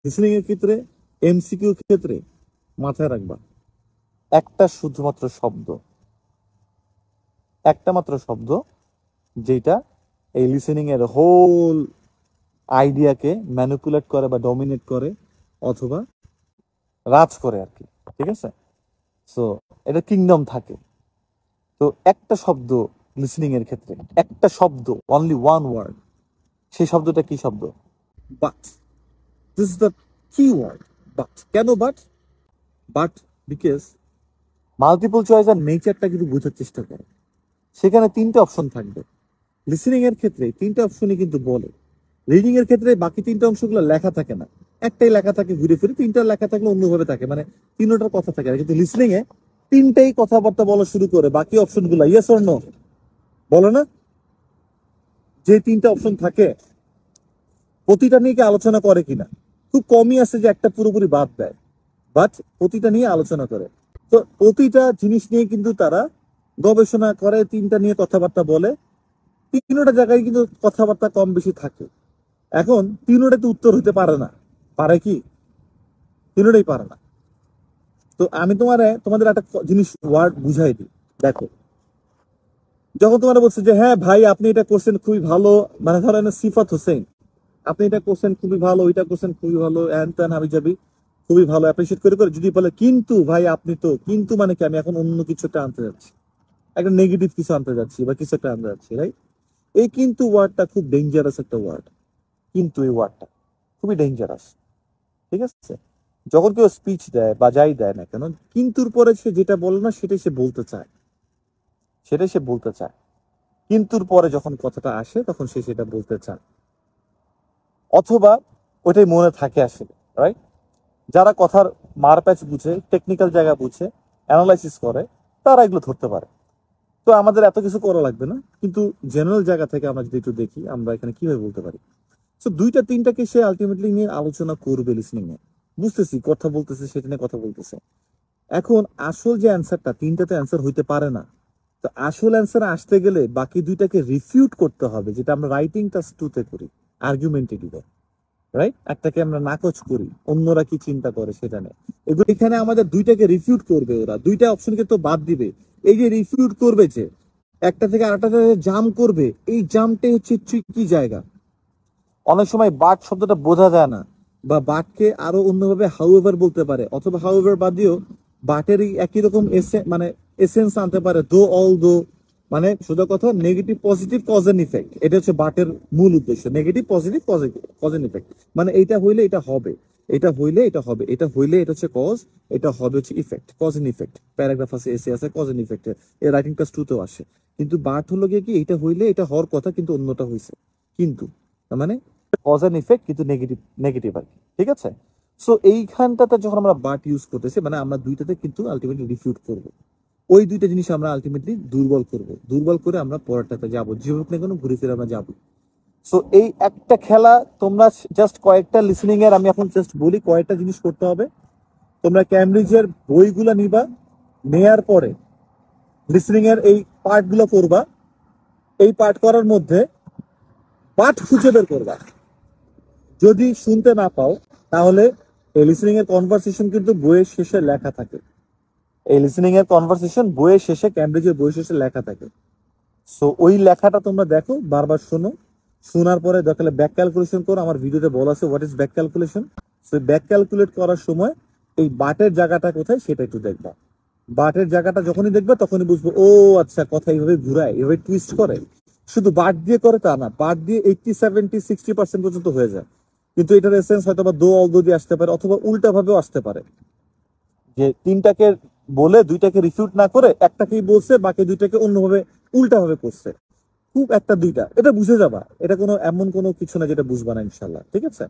Listening এর ক্ষেত্রে, MCQ ক্ষেত্রে মাথায় রাখবা একটা শুধুমাত্র শব্দ, একটা মাত্র শব্দ যেটা এই লিসেনিং এর হোল আইডিয়াকে ম্যানিপুলেট করে বা ডমিনেট করে অথবা রাজ করে আর কি। ঠিক আছে, সো এটা কিংডম থাকে। তো একটা শব্দ লিসেনিং এর ক্ষেত্রে, একটা শব্দ, অনলি ওয়ান ওয়ার্ড, সেই শব্দটা কি শব্দ? But. This is the key word, but. কেন but? But because multiple choice আর নেচারটা কিন্তু বোঝার চেষ্টা করে। সেখানে তিনটে অপশন থাকবে। লিসেনিং এর ক্ষেত্রে তিনটে অপশনই কিন্তু বলে। রিডিং এর ক্ষেত্রে বাকি তিনটা অংশগুলো লেখা থাকে না, একটাই লেখা থাকে ঘুরে ফিরে, তিনটা লেখা থাকলে অন্যভাবে থাকে, মানে তিনটার কথা থাকে না। কিন্তু লিসেনিং এ তিনটাই কথাবার্তা বলা শুরু করে, বাকি অপশন গুলা ইয়েস অর নো বলে না। যে তিনটা অপশন থাকে প্রতিটা নিয়ে কি আলোচনা করে কিনা? খুব কমই আছে যে একটা পুরোপুরি বাদ দেয়, বাট প্রতিটা নিয়ে আলোচনা করে। তো প্রতিটা জিনিস নিয়ে কিন্তু তারা গবেষণা করে, তিনটা নিয়ে কথাবার্তা বলে। তিনটা জায়গায় কিন্তু কথাবার্তা কম বেশি থাকে। এখন তিনটাতে উত্তর হতে পারে না, পারে কি? তিনটাই পারে না। তো আমি তোমাদের একটা জিনিস ওয়ার্ড বুঝাই দিই। দেখো, যখন তোমার বলছে যে হ্যাঁ ভাই আপনি এটা করছেন খুবই ভালো, মানে ধরেন সিফাত হোসেন, আপনি এটা করছেন খুবই ভালো, ওইটা করছেন খুবই ভালো, হ্যান ত্যান হাবি যাবি, খুবই ভালো অ্যাপ্রিসিয়েট করে করে যদি বলে কিন্তু ভাই আপনি তো, কিন্তু মানে কি আমি এখন অন্য কিছু একটা আনতে যাচ্ছি, একটা নেগেটিভ কিছু আনতে যাচ্ছি বা কিছু একটা আনতে যাচ্ছি, রাইট? এই কিন্তু ওয়ার্ডটা খুব ডেঞ্জারাস একটা ওয়ার্ড। কিন্তু এই ওয়ার্ডটা খুবই ডেঞ্জারাস। ঠিক আছে, যখন কেউ স্পিচ দেয় বা যাই দেয় না কেন, কিন্তুর পরে সে যেটা বলে না সেটাই সে বলতে চায়, সেটাই সে বলতে চায়। কিন্তুর পরে যখন কথাটা আসে তখন সে সেটা বলতে চায়, অথবা ওইটাই মনে থাকে আসলে, রাইট? যারা কথার মারপ্যাচ বুঝে, টেকনিক্যাল জায়গা বুঝে, অ্যানালাইসিস করে, তারা এগুলো ধরতে পারে। তো আমাদের এত কিছু করা লাগবে না, কিন্তু জেনারেল জায়গা থেকে আমরা যদি একটু দেখি আমরা এখানে কিভাবে বলতে পারি। তো দুইটা তিনটাকে সে আলটিমেটলি নিয়ে আলোচনা করবে লিসনিং এ। বুঝতেছি কথা বলতেছে, সেটা নিয়ে কথা বলতেছে। এখন আসল যে অ্যান্সারটা, তিনটাতে অ্যান্সার হইতে পারে না। তো আসল অ্যান্সার আসতে গেলে বাকি দুইটাকে রিফিউট করতে হবে, যেটা আমরা রাইটিং টাস্ক 2 তে করি, আর্গুমেন্টেটিভে, রাইট? একটাকে আমরা নাকচ করি, অন্যরা কি চিন্তা করে সেটা নেই। এগুলো এখানে আমাদের দুইটাকে রিফিউট করবে, ওরা দুইটা অপশনকে তো বাদ দিবে। এই যে রিফিউট করবে, যে একটা থেকে আরেকটা জাম করবে, এই জামটাই হচ্ছে ট্রিকি জায়গা। অনেক সময় বাট শব্দটা বোঝা যায় না, বা বাটকে আরো অন্যভাবে হাউএভার বলতে পারে, অথবা হাউএভার বাদ দিয়েও বাটেরই একই রকম মানে এসেন্স আনতে পারে, দো অল দো, মানে সোজা কথা negative positive cause and effect. এটা হচ্ছে বাটের মূল উদ্দেশ্য, negative positive cause and effect. মানে এইটা হইলে এটা হবে, এটা হইলে এটা হবে, এটা হইলে এটা হচ্ছে কজ, এটা হবে হচ্ছে effect, cause and effect. Paragraph আছে, এসে আছে, কজ এন্ড ইফেক্ট এর রাইটিং ক্লাস 2 তেও আসে। কিন্তু বাট হলো গিয়ে কি, এটা হইলে এটা হওয়ার কথা কিন্তু অন্যটা হইছে, কিন্তু তার মানে কজ এন্ড ইফেক্ট কিন্তু নেগেটিভ, নেগেটিভ আর কি। ঠিক আছে, সো এইখানটাতে যখন আমরা বাট ইউজ করতেছি, মানে আমরা দুইটাতে কিন্তু আলটিমেটলি রিফিউট করব। ওই দুইটা জিনিস আমরা আলটিমেটলি দুর্বল করব, দুর্বল করে আমরা পরেরটাতে যাবো, যে হোক না কেন ঘুরে ফিরে আমরা যাবো। সো এই একটা খেলা তোমরা জাস্ট কয়েকটা লিসেনিং এর, আমি এখন জাস্ট বলি কয়েকটা জিনিস করতে হবে। তোমরা ক্যামব্রিজের বইগুলা নিবা, নেয়ার পরে লিসেনিং এর এই পার্ট গুলো করবা। এই পার্ট করার মধ্যে পাঠ খুঁজে বের করবা। যদি শুনতে না পাও তাহলে এই লিসেনিং এর কনভারসেশন কিন্তু বইয়ের শেষে লেখা থাকে। এই লিসেনিং এর কনভারসেশন বইয়ের শেষে, ক্যামব্রিজের বইয়ের শেষে লেখা থাকে। সো ওই লেখাটা তোমরা দেখো, বারবার শোনো, শোনার পরে দেখালে ব্যাক ক্যালকুলেশন করো। আমার ভিডিওতে বলা আছে what is back calculation. So back calculate করার সময় এই বাটের জায়গাটা কোথায় সেটা একটু দেখবা। বাটের জায়গাটা যখনই দেখবে তখনই বুঝবো, ও আচ্ছা কথা এইভাবে ঘুরায়, এইভাবে টুইস্ট করে। শুধু বাট দিয়ে করে তা না, বাট দিয়ে 80, 70, 60% পর্যন্ত হয়ে যায়। কিন্তু এটার এসেন্স হয়তো বা দো অল দো দিয়ে আসতে পারে, অথবা উল্টা ভাবেও আসতে পারে, যে তিনটাকে বলে দুইটাকে রিফিউট না করে একটাকেই বলছে, বাকি দুইটাকে অন্যভাবে উল্টা ভাবে করছে। খুব একটা দুইটা, এটা বুঝে যাবা। এটা কোনো এমন কোনো কিছু না যেটা বুঝবা না ইনশাল্লাহ। ঠিক আছে।